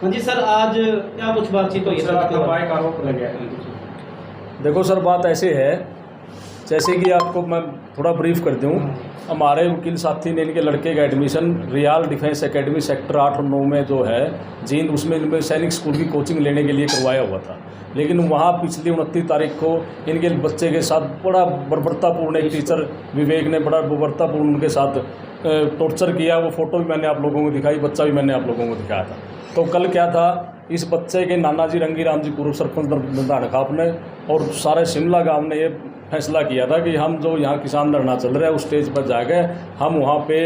हाँ जी सर, आज क्या कुछ बातचीत हुई सर? का आरोप लगा। देखो सर, बात ऐसे है, जैसे कि आपको मैं थोड़ा ब्रीफ कर दूं। हमारे वकील साथी ने इनके लड़के का admission real defence academy sector 8 और 9 में जो है जींद, उसमें इनमें सैनिक स्कूल की कोचिंग लेने के लिए करवाया हुआ था। लेकिन वहाँ पिछली 29 तारीख को इनके बच्चे के साथ बड़ा बर्बरतापूर्ण एक टीचर विवेक ने बड़ा बर्बरतापूर्ण उनके साथ टॉर्चर किया। वो फ़ोटो भी मैंने आप लोगों को दिखाई, बच्चा भी मैंने आप लोगों को दिखाया था। तो कल क्या था, इस बच्चे के नाना जी रंगीराम जी पूर्व सरपंच दंदाड़खाप ने और सारे शिमला गांव ने ये फैसला किया था कि हम जो यहाँ किसान धरना चल रहा है उस स्टेज पर जाकर हम वहाँ पे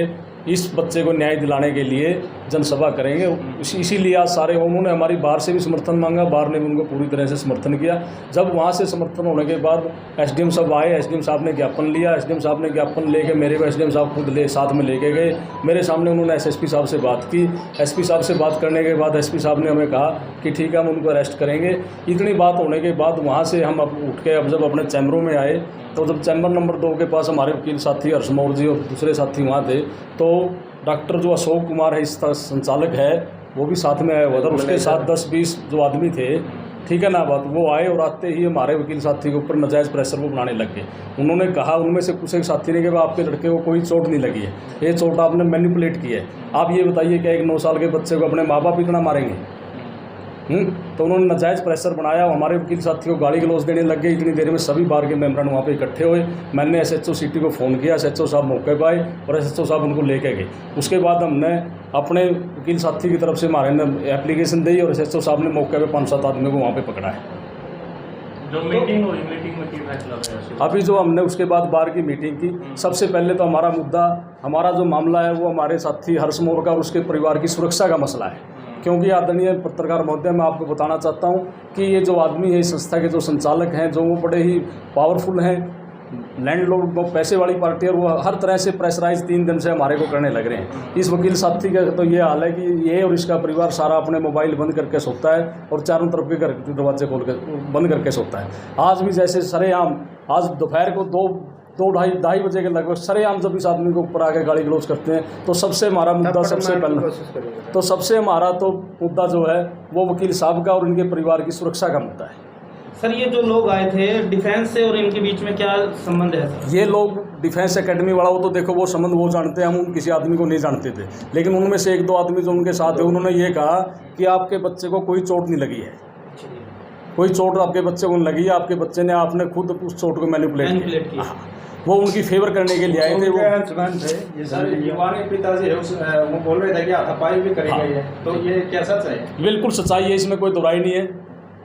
इस बच्चे को न्याय दिलाने के लिए जनसभा करेंगे। इसीलिए आज सारे उन्होंने हमारी बाहर से भी समर्थन मांगा, बाहर ने भी उनको पूरी तरह से समर्थन किया। जब वहाँ से समर्थन होने के बाद एसडीएम साहब आए, एसडीएम साहब ने ज्ञापन लिया। एसडीएम साहब ने ज्ञापन लेके मेरे को एसडीएम साहब खुद साथ में लेके गए। मेरे सामने उन्होंने एसएसपी साहब से बात की। एसपी साहब से बात करने के बाद एसपी साहब ने हमें कहा कि ठीक है, हम उनको अरेस्ट करेंगे। इतनी बात होने के बाद वहाँ से हम अब उठ के अब जब अपने चैम्बरों में आए, तो जब चैम्बर नंबर 2 के पास हमारे वकील साथी हर्षमौर जी और दूसरे साथी वहाँ थे, तो डॉक्टर जो अशोक कुमार है, इसका संचालक है, वो भी साथ में आया हुआ था। उसके साथ 10-20 जो आदमी थे, ठीक है ना बात, वो आए और आते ही हमारे वकील साथी के ऊपर नाजायज़ प्रेशर वो बनाने लग गए। उन्होंने कहा, उनमें से कुछ एक साथी ने कहा आपके लड़के को कोई चोट नहीं लगी है, ये चोट आपने मैनिपुलेट की है। आप ये बताइए क्या एक 9 साल के बच्चे को अपने माँ बाप इतना मारेंगे? तो उन्होंने नाजायज़ प्रेशर बनाया। हमारे वकील साथी को गाली गलौज देने लग गए। इतनी देर में सभी बार के मेम्बरान वहाँ पे इकट्ठे हुए। मैंने एसएचओ सिटी को फ़ोन किया, एसएचओ साहब मौके पर आए और एसएचओ साहब उनको लेके गए। उसके बाद हमने अपने वकील साथी की तरफ से हमारे ने एप्लीकेशन दी और एसएचओ साहब ने मौके पर 5-7 आदमियों को वहाँ पर पकड़ा है। जो मीटिंग हुई, मीटिंग में क्या फैसला हुआ? अभी जो हमने उसके बाद बार की मीटिंग की, सबसे पहले तो हमारा मुद्दा, हमारा जो मामला है वो हमारे साथी हर्षमौर का और उसके परिवार की सुरक्षा का मसला है। क्योंकि आदरणीय पत्रकार महोदय, मैं आपको बताना चाहता हूं कि ये जो आदमी है, इस संस्था के जो संचालक हैं, जो वो बड़े ही पावरफुल हैं, लैंडलॉर्ड, वो पैसे वाली पार्टी, और वो हर तरह से प्रेशराइज 3 दिन से हमारे को करने लग रहे हैं। इस वकील साथी का तो ये हाल है कि ये और इसका परिवार सारा अपने मोबाइल बंद करके सोता है और चारों तरफ के घर के दरवाजे खोल कर बंद करके सोता है। आज भी जैसे सरेआम, आज दोपहर को 2-2:30 बजे के लगभग सरेआम जब इस आदमी को ऊपर आके गाली गलौज करते हैं, तो सबसे हमारा मुद्दा, सबसे पहले तो सबसे हमारा तो मुद्दा जो है वो वकील साहब का और इनके परिवार की सुरक्षा का मुद्दा है। सर, ये जो लोग आए थे डिफेंस से और इनके बीच में क्या संबंध है सर? ये लोग डिफेंस एकेडमी वाला, वो तो देखो वो संबंध वो जानते हैं, हम किसी आदमी को नहीं जानते थे। लेकिन उनमें से 1-2 आदमी जो उनके साथ है, उन्होंने ये कहा कि आपके बच्चे को कोई चोट नहीं लगी है, कोई चोट आपके बच्चे को नहीं लगी है, आपके बच्चे ने, आपने खुद उस चोट को मैनिपुलेट किया। वो उनकी फेवर करने के लिए आए थे। वो युवा ने पिताजी वो बोल रहे थे कि हाथापाई भी करी गई है, तो ये क्या सच है? बिल्कुल सच्चाई है, इसमें कोई दोहराई नहीं है,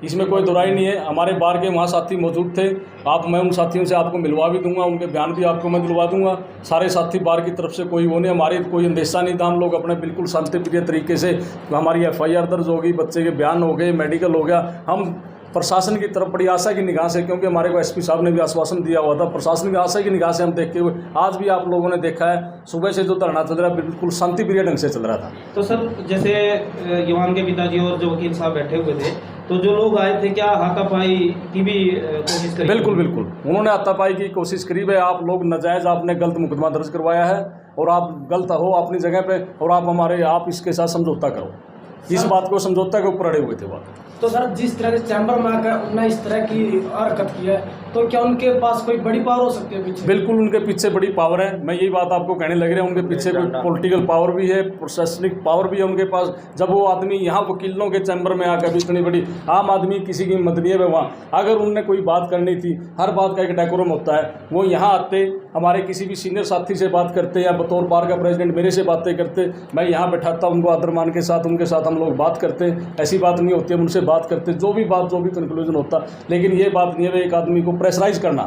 इसमें कोई दोहराई नहीं है। हमारे बार के वहाँ साथी मौजूद थे। मैं उन साथियों से आपको मिलवा भी दूंगा, उनके बयान भी आपको मैं दिलवा दूंगा। सारे साथी बार की तरफ से कोई वो नहीं, हमारे कोई अंदेशा नहीं था। हम लोग अपने बिल्कुल शांतिप्रिय तरीके से, हमारी FIR दर्ज होगी, बच्चे के बयान हो गए, मेडिकल हो गया। हम प्रशासन की तरफ बड़ी आशा की निगाह से, क्योंकि हमारे को SP साहब ने भी आश्वासन दिया हुआ था, प्रशासन की आशा की निगाह से हम देखते हुए, आज भी आप लोगों ने देखा है सुबह से जो धरना चल रहा है बिल्कुल शांतिप्रिय ढंग से चल रहा था। तो सर, जैसे युवान के पिताजी और जो वकील साहब बैठे हुए थे, तो जो लोग आए थे क्या हाथापाई की भी कोशिश करी? बिल्कुल बिल्कुल, उन्होंने हाथापाई की कोशिश करी है। आप लोग नाजायज़, आपने गलत मुकदमा दर्ज करवाया है और आप गलत हो अपनी जगह पे, और आप इसके साथ समझौता करो। इस बात को समझौता के ऊपर अड़े हुए थे बात। तो सर, जिस तरह से चैम्बर में आकर उन्होंने इस तरह की हरकत की है, तो क्या उनके पास कोई बड़ी पावर हो सकती है पीछे? बिल्कुल, उनके पीछे बड़ी पावर है। मैं यही बात आपको कहने लग रहा हूँ, उनके पीछे कोई पॉलिटिकल पावर भी है, प्रशासनिक पावर भी है उनके पास। जब वो आदमी यहाँ वकीलों के चैम्बर में आकर भी इतनी बड़ी, आम आदमी किसी की हिम्मत नहीं है वहाँ, अगर उनने कोई बात करनी थी, हर बात का एक डेकोरम होता है, वो यहाँ आते, हमारे किसी भी सीनियर साथी से बात करते या बतौर बार का प्रेसिडेंट मेरे से बातें करते, मैं यहाँ बैठाता, उनको आदरमान के साथ उनके साथ हम लोग बात करते। ऐसी बात नहीं होती, हम उनसे बात करते, जो भी कंक्लूजन होता। लेकिन ये बात नहीं है एक आदमी को प्रेशराइज करना,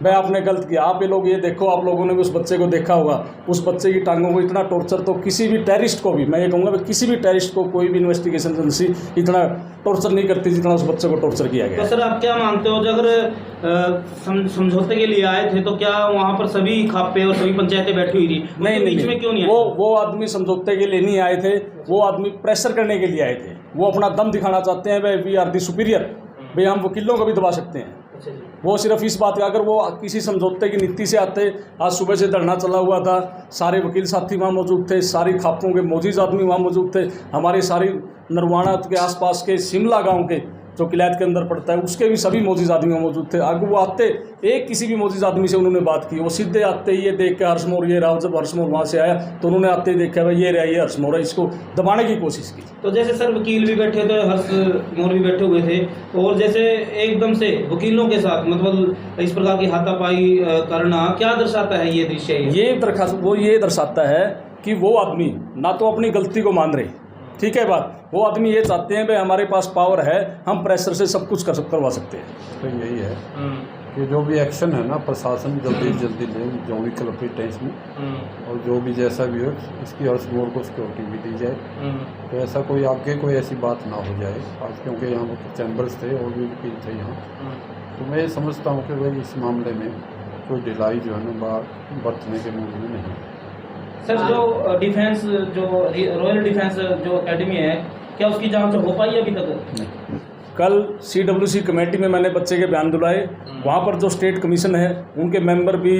भाई आपने गलत किया। आप ये लोग ये देखो, आप लोगों ने भी उस बच्चे को देखा होगा, उस बच्चे की टांगों को इतना टॉर्चर तो किसी भी टेररिस्ट को भी, मैं ये कहूँगा किसी भी टेररिस्ट को कोई भी इन्वेस्टिगेशन एजेंसी इतना टॉर्चर नहीं करती जितना उस बच्चे को टॉर्चर किया गया। तो सर, आप क्या मानते हो, अगर समझौते के लिए आए थे तो क्या वहाँ पर सभी खापे और सभी पंचायतें बैठी हुई थी? नहीं, बीच में क्यों नहीं? वो आदमी समझौते के लिए नहीं आए थे, वो आदमी प्रेशर करने के लिए आए थे। वो अपना दम दिखाना चाहते हैं, भाई वी आर दी सुपीरियर, भाई हम वकीलों को भी दबा सकते हैं। वो सिर्फ इस बात का, अगर वो किसी समझौते की नीति से आते, आज सुबह से धरना चला हुआ था, सारे वकील साथी वहाँ मौजूद थे, सारी खापों के मोजीज आदमी वहाँ मौजूद थे, हमारे सारी नरवाना के आसपास के शिमला गांव के जो किलायत के अंदर पड़ता है उसके भी सभी मोजीज आदमी वहाँ मौजूद थे। आगे वो आते, एक किसी भी मोजीज आदमी से उन्होंने बात की, वो सीधे आते ही ये देख के हर्षमोर ये रहा, जब हर्षमोर वहाँ से आया तो उन्होंने आते ही देखा भाई ये रहा, ये हर्षमोर है, इसको दबाने की कोशिश की। तो जैसे सर वकील भी बैठे थे, हर्षमोर भी बैठे हुए थे, और जैसे एकदम से वकीलों के साथ मतलब इस प्रकार की हाथापाई करना क्या दर्शाता है ये दृश्य? ये दर्शाता है कि वो आदमी ना तो अपनी गलती को मान रहे, ठीक है बात, वो आदमी ये चाहते हैं भाई हमारे पास पावर है, हम प्रेशर से सब कुछ करवा सकते हैं। तो यही है कि जो भी एक्शन है ना प्रशासन जल्दी जल्दी ले, जो भी कल्प्रिट है इसमें, और जो भी जैसा भी हो इसकी हर्षमोर को सिक्योरिटी भी दी जाए, तो ऐसा कोई आगे कोई ऐसी बात ना हो जाए। आज क्योंकि यहाँ चैम्बर्स थे और भी वकील थे यहाँ, तो मैं समझता हूँ कि भाई इस मामले में कोई ढिलाई जो है ना बरतने के मूड में नहीं। सर जो डिफेंस, जो रॉयल डिफेंस जो एकेडमी है, क्या उसकी जांच हो पाई अभी तक? कल CWC कमेटी में मैंने बच्चे के बयान दिलाए, वहाँ पर जो स्टेट कमीशन है उनके मेंबर भी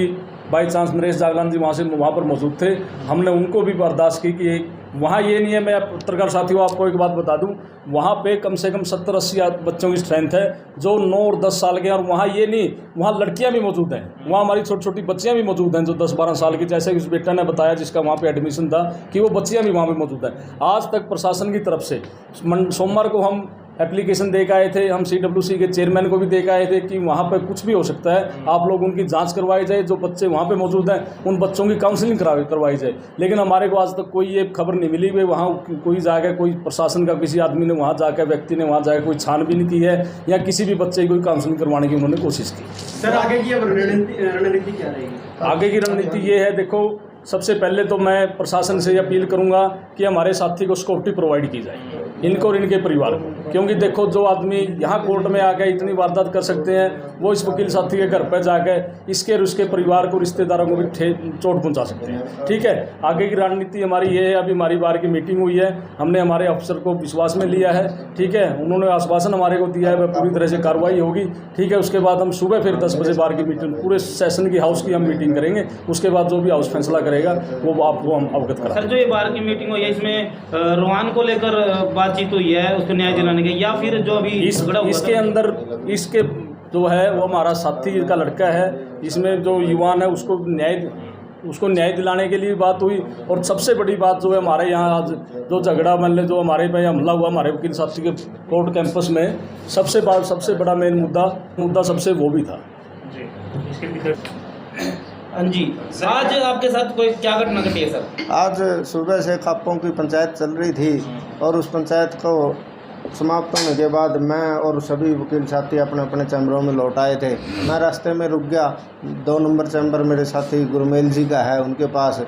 बाई चांस नरेश जागलान जी वहाँ पर मौजूद थे। हमने उनको भी बर्दाश्त की कि वहाँ ये नहीं है, मैं पत्रकार साथियों आपको एक बात बता दूं, वहाँ पे कम से कम 70-80 बच्चों की स्ट्रेंथ है जो 9 और 10 साल के हैं, और वहाँ ये नहीं, वहाँ लड़कियाँ भी मौजूद हैं, वहाँ हमारी छोटी छोटी बच्चियाँ भी मौजूद हैं जो 10-12 साल की, जैसे उस बेटा ने बताया जिसका वहाँ पे एडमिशन था कि वो बच्चियाँ भी वहाँ पे मौजूद हैं। आज तक प्रशासन की तरफ से सोमवार को हम एप्लीकेशन दे के आए थे, हम CWC के चेयरमैन को भी दे के आए थे कि वहाँ पर कुछ भी हो सकता है, आप लोग उनकी जांच करवाई जाए, जो बच्चे वहाँ पे मौजूद हैं उन बच्चों की काउंसलिंग करवाई जाए। लेकिन हमारे को आज तक कोई ये खबर नहीं मिली कि वहाँ कोई जाकर कोई प्रशासन का किसी आदमी ने वहाँ जाकर, व्यक्ति ने वहाँ जाकर कोई छानबीन की है या किसी भी बच्चे की कोई काउंसलिंग करवाने की उन्होंने कोशिश की। सर आगे की रणनीति क्या रहेगी? आगे की रणनीति ये है, देखो सबसे पहले तो मैं प्रशासन से अपील करूंगा कि हमारे साथी को सिक्योरिटी प्रोवाइड की जाए, इनको और इनके परिवार को, क्योंकि देखो जो आदमी यहाँ कोर्ट में आकर इतनी वारदात कर सकते हैं वो इस वकील साथी के घर पर जाकर इसके और उसके परिवार को, रिश्तेदारों को भी चोट पहुँचा सकते हैं। ठीक है, आगे की रणनीति हमारी ये है, अभी हमारी बार की मीटिंग हुई है, हमने हमारे अफसर को विश्वास में लिया है, ठीक है, उन्होंने आश्वासन हमारे को दिया है वह पूरी तरह से कार्रवाई होगी। ठीक है, उसके बाद हम सुबह फिर 10 बजे बार की मीटिंग, पूरे सेशन की हाउस की हम मीटिंग करेंगे, उसके बाद जो भी हाउस फैसला करेगा वो आपको हम अवगत करेंगे। सर जो ये बार की मीटिंग हुई है इसमें रोहान को लेकर बातचीत हुई है, उसको न्याय दिलाने की, या फिर जो अभी इसके अंदर इसके जो है वो हमारा साथी का लड़का है, इसमें जो युवान है उसको न्याय दिलाने के लिए बात हुई। और सबसे बड़ी बात जो है हमारे यहाँ आज जो झगड़ा मतलब जो हमारे पे हमला हुआ हमारे वकील साथी के कोर्ट कैंपस में, सबसे बड़ा मेन मुद्दा सबसे वो भी था जी। हाँ जी, आज आपके साथ कोई क्या घटना घटी है सर? आज सुबह से खापों की पंचायत चल रही थी और उस पंचायत को समाप्त होने के बाद मैं और सभी वकील साथी अपने अपने चैम्बरों में लौट आए थे। मैं रास्ते में रुक गया, 2 नंबर चैम्बर मेरे साथी गुरमेल जी का है, उनके पास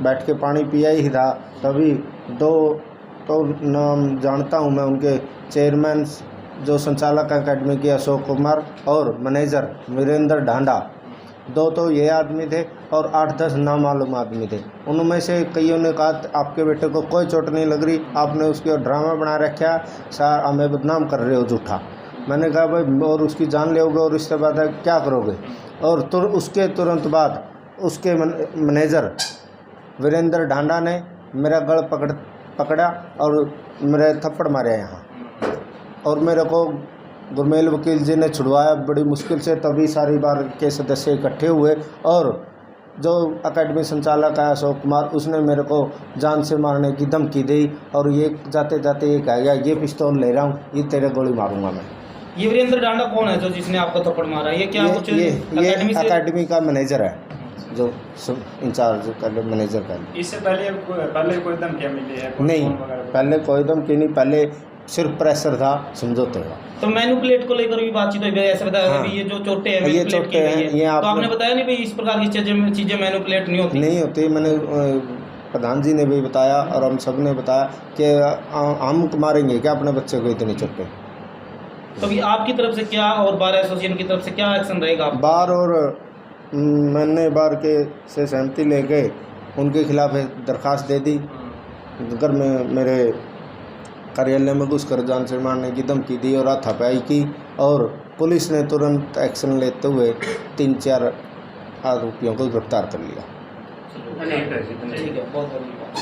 बैठ के पानी पिया ही था, तभी 2 तो नाम जानता हूँ मैं, उनके चेयरमैन जो संचालक अकेडमी के अशोक कुमार और मैनेजर वीरेंद्र ढांडा, 2 तो ये आदमी थे और 8-10 नामालूम आदमी थे। उनमें से कईयों ने कहा आपके बेटे को कोई चोट नहीं लग रही, आपने उसके ड्रामा बना रखा, सर हमें बदनाम कर रहे हो झूठा। मैंने कहा भाई और उसकी जान लोगे और इसके बाद क्या करोगे? और उसके तुरंत बाद उसके मैनेजर वीरेंद्र ढांडा ने मेरा गल पकड़ा और मेरे थप्पड़ मारे यहाँ, और मेरे को गुरमेल वकील जी ने छुड़वाया बड़ी मुश्किल से, तभी सारी बार के सदस्य इकट्ठे हुए। और जो अकेडमी संचालक है अशोक कुमार, उसने मेरे को जान से मारने की धमकी दी और ये जाते जाते ये कह गया ये पिस्तौल ले रहा हूँ, ये तेरे गोली मारूंगा मैं। ये वीरेंद्र डांडा कौन है जो जिसने आपको थप्पड़ मारा? ये क्या कुछ ये अकेडमी का मैनेजर है, जो इंचार्ज मैनेजर का। इससे पहले कोई धमकियाँ मिली है? नहीं, पहले कोई धमकी नहीं, पहले सिर्फ प्रेशर था समझौते का। तो मैनिपुलेट को लेकर भी बातचीत हुई, ऐसे बताया हाँ, कि ये जो चोटें हैं ये चोटें हैं, ये तो आपने बताया नहीं भाई इस प्रकार की चीजें मैनिपुलेट नहीं होती? मैंने प्रधान जी ने भी बताया और हम सब ने बताया कि हम मारेंगे क्या अपने बच्चे को इतनी चोटें। तो अभी आपकी तरफ से क्या और बार एसोसिएशन की तरफ से क्या एक्शन रहेगा? बार और मैंने बार के से सहमति ले गए, उनके खिलाफ दरख्वास्त दे दी, घर में मेरे कार्यालय में घुसकर जान से मारने की धमकी दी और हाथापाई की, और पुलिस ने तुरंत एक्शन लेते हुए 3-4 आरोपियों को गिरफ्तार कर लिया। ठीक है, बहुत धन्यवाद।